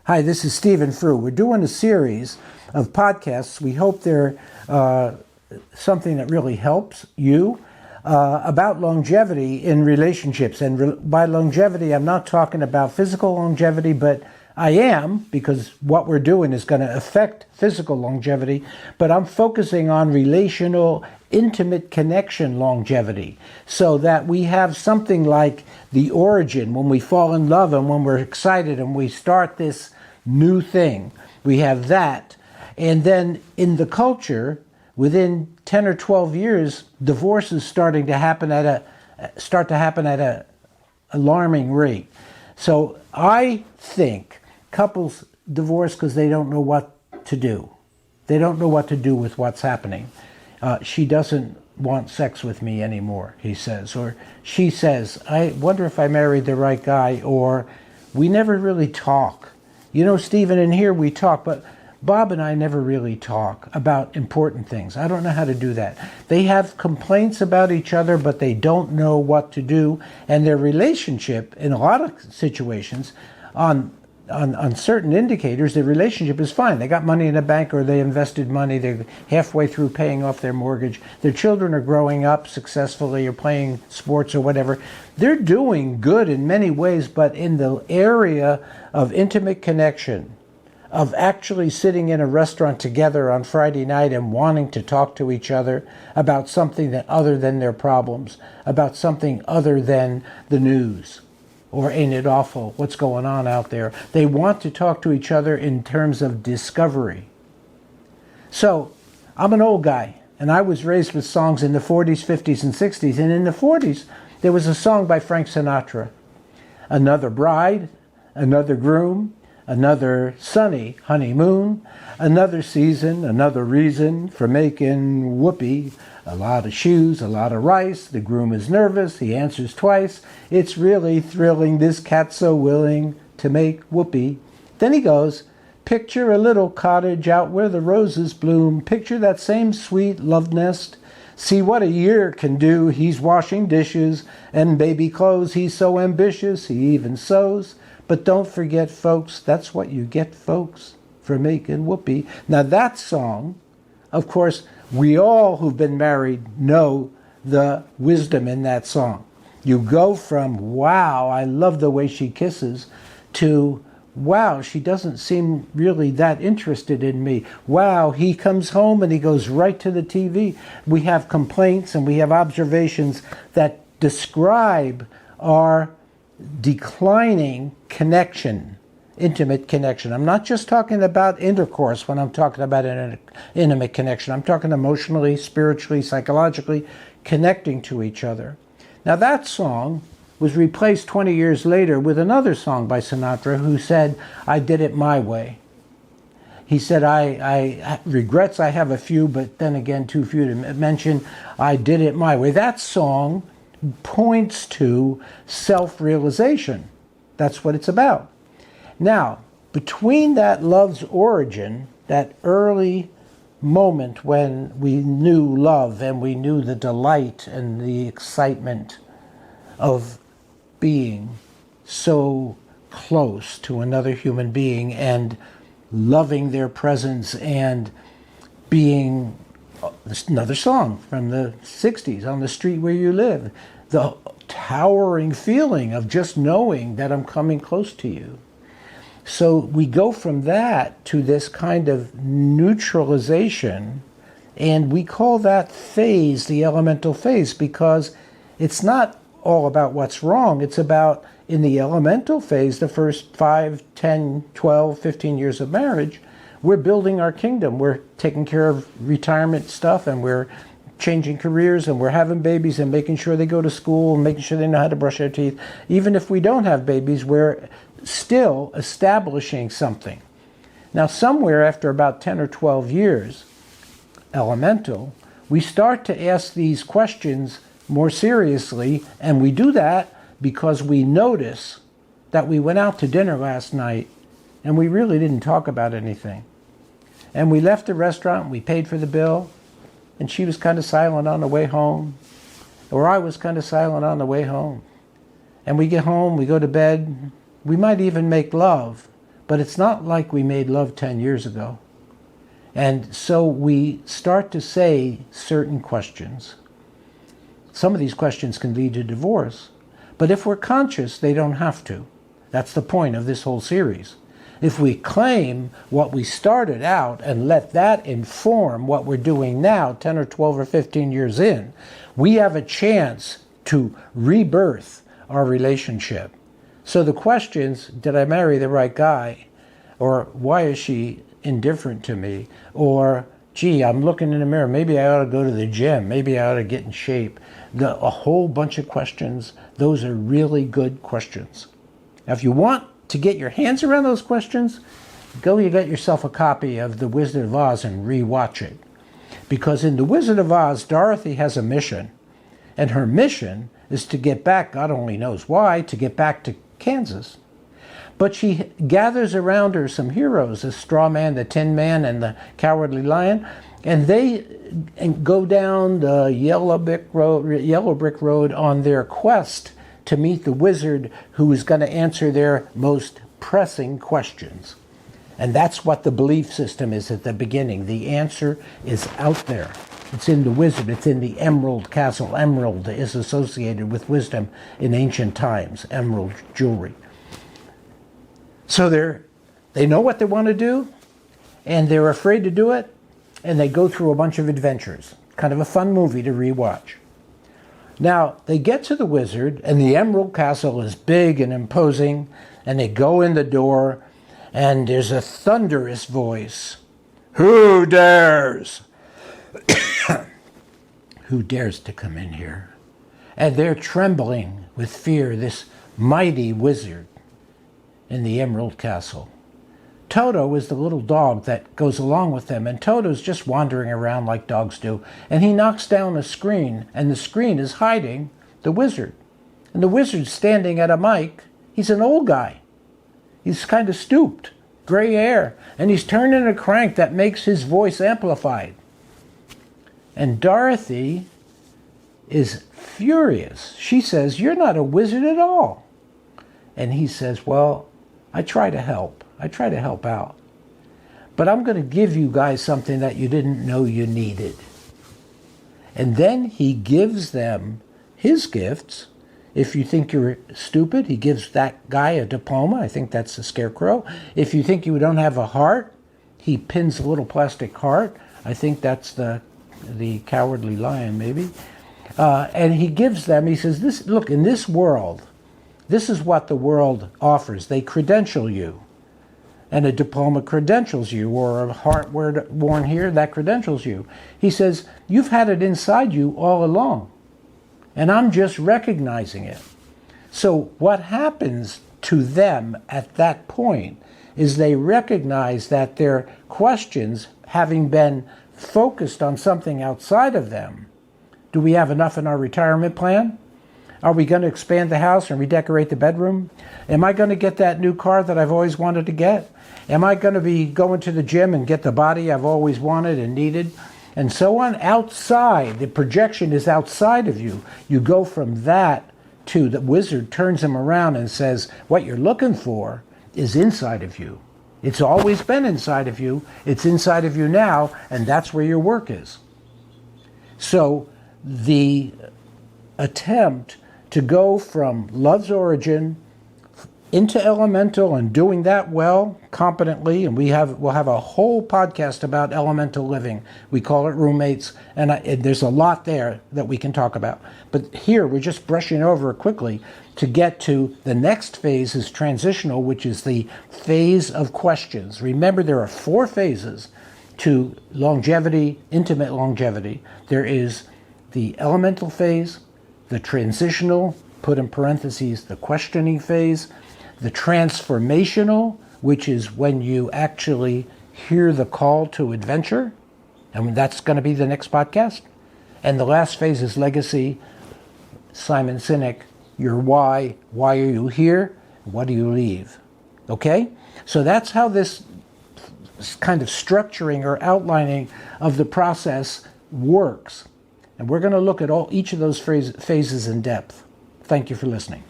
Hi, this is Stephen Frew. We're doing a series of podcasts. We hope they're something that really helps you about longevity in relationships. And by longevity, I'm not talking about physical longevity, but I am, because what we're doing is going to affect physical longevity, but I'm focusing on relational, intimate connection longevity, so that we have something like the origin when we fall in love and when we're excited and we start this new thing. We have that. And then in the culture, within 10 or 12 years, divorce is starting to happen at a alarming rate. So I think couples divorce because they don't know what to do. They don't know what to do with what's happening. She doesn't want sex with me anymore, he says. Or she says, I wonder if I married the right guy. Or we never really talk. You know, Stephen, in here we talk, but Bob and I never really talk about important things. I don't know how to do that. They have complaints about each other, but they don't know what to do. And their relationship, in a lot of situations, on certain indicators, their relationship is fine. They got money in the bank, or they invested money. They're halfway through paying off their mortgage. Their children are growing up successfully or playing sports or whatever. They're doing good in many ways, but in the area of intimate connection, of actually sitting in a restaurant together on Friday night and wanting to talk to each other about something that other than their problems, about something other than the news. Or ain't it awful what's going on out there? They want to talk to each other in terms of discovery. So I'm an old guy, and I was raised with songs in the 40s, 50s, and 60s. And in the 40s, there was a song by Frank Sinatra, Another Bride, Another Groom, Another Sunny Honeymoon, Another Season, Another Reason for Making Whoopee. A lot of shoes, a lot of rice. The groom is nervous. He answers twice. It's really thrilling. This cat's so willing to make whoopee. Then he goes, picture a little cottage out where the roses bloom. Picture that same sweet love nest. See what a year can do. He's washing dishes and baby clothes. He's so ambitious. He even sews. But don't forget, folks, that's what you get, folks, for making whoopee. Now that song, of course, we all who've been married know the wisdom in that song. You go from, wow, I love the way she kisses, to, wow, she doesn't seem really that interested in me. Wow, he comes home and he goes right to the TV. We have complaints and we have observations that describe our declining connection, intimate connection. I'm not just talking about intercourse when I'm talking about an intimate connection. I'm talking emotionally, spiritually, psychologically, connecting to each other. Now that song was replaced 20 years later with another song by Sinatra who said, I did it my way. He said, I regrets I have a few, but then again, too few to mention. I did it my way. That song points to self-realization. That's what it's about. Now, between that love's origin, that early moment when we knew love and we knew the delight and the excitement of being so close to another human being and loving their presence and being, another song from the 60s, On the Street Where You Live, the towering feeling of just knowing that I'm coming close to you. So we go from that to this kind of neutralization, and we call that phase the elemental phase, because it's not all about what's wrong. It's about, in the elemental phase, the first 5, 10, 12, 15 years of marriage, we're building our kingdom. We're taking care of retirement stuff, and we're changing careers, and we're having babies and making sure they go to school and making sure they know how to brush their teeth. Even if we don't have babies, we're still establishing something. Now, somewhere after about 10 or 12 years, elemental, we start to ask these questions more seriously, and we do that because we notice that we went out to dinner last night and we really didn't talk about anything. And we left the restaurant, we paid for the bill, and she was kind of silent on the way home, or I was kind of silent on the way home. And we get home, we go to bed, we might even make love, but it's not like we made love 10 years ago. And so we start to say certain questions. Some of these questions can lead to divorce, but if we're conscious, they don't have to. That's the point of this whole series. If we claim what we started out and let that inform what we're doing now, 10 or 12 or 15 years in, we have a chance to rebirth our relationship. So the questions, did I marry the right guy? Or why is she indifferent to me? Or, gee, I'm looking in the mirror, maybe I ought to go to the gym, maybe I ought to get in shape. A whole bunch of questions, those are really good questions. Now, if you want to get your hands around those questions, go you get yourself a copy of The Wizard of Oz and rewatch it. Because in The Wizard of Oz, Dorothy has a mission. And her mission is to get back, God only knows why, to get back to Kansas. But she gathers around her some heroes, the Straw Man, the Tin Man, and the Cowardly Lion, and they go down the yellow brick road on their quest to meet the wizard who is going to answer their most pressing questions. And that's what the belief system is at the beginning. The answer is out there. It's in the wizard. It's in the emerald castle. Emerald is associated with wisdom in ancient times, emerald jewelry. So they know what they want to do, and they're afraid to do it, and they go through a bunch of adventures. Kind of a fun movie to rewatch. Now, they get to the wizard, and the emerald castle is big and imposing, and they go in the door, and there's a thunderous voice. Who dares? Who dares to come in here? And they're trembling with fear, this mighty wizard in the Emerald Castle. Toto is the little dog that goes along with them, and Toto's just wandering around like dogs do, and he knocks down a screen, and the screen is hiding the wizard. And the wizard's standing at a mic. He's an old guy. He's kind of stooped, gray hair, and he's turning a crank that makes his voice amplified. And Dorothy is furious. She says, "You're not a wizard at all." And he says, "Well, I try to help. I try to help out. But I'm going to give you guys something that you didn't know you needed." And then he gives them his gifts. If you think you're stupid, he gives that guy a diploma. I think that's the scarecrow. If you think you don't have a heart, he pins a little plastic heart. I think that's the Cowardly Lion, maybe. And he gives them, he says, "This, look, in this world, this is what the world offers. They credential you. And a diploma credentials you, or a heart worn here, that credentials you." He says, "You've had it inside you all along. And I'm just recognizing it." So what happens to them at that point is they recognize that their questions, having been focused on something outside of them, do we have enough in our retirement plan? Are we going to expand the house and redecorate the bedroom? Am I going to get that new car that I've always wanted to get? Am I going to be going to the gym and get the body I've always wanted and needed? And so on. Outside, the projection is outside of you. You go from that to the wizard turns him around and says, what you're looking for is inside of you. It's always been inside of you. It's inside of you now, and that's where your work is. So the attempt to go from love's origin into elemental and doing that well, competently, and we'll have a whole podcast about elemental living. We call it roommates, and there's a lot there that we can talk about. But here we're just brushing over it quickly to get to the next phase is transitional, which is the phase of questions. Remember, there are 4 phases to longevity, intimate longevity. There is the elemental phase, the transitional, put in parentheses, the questioning phase, the transformational, which is when you actually hear the call to adventure, and that's going to be the next podcast. And the last phase is legacy. Simon Sinek, your why are you here, what do you leave? Okay? So that's how this kind of structuring or outlining of the process works. And we're going to look at each of those phases in depth. Thank you for listening.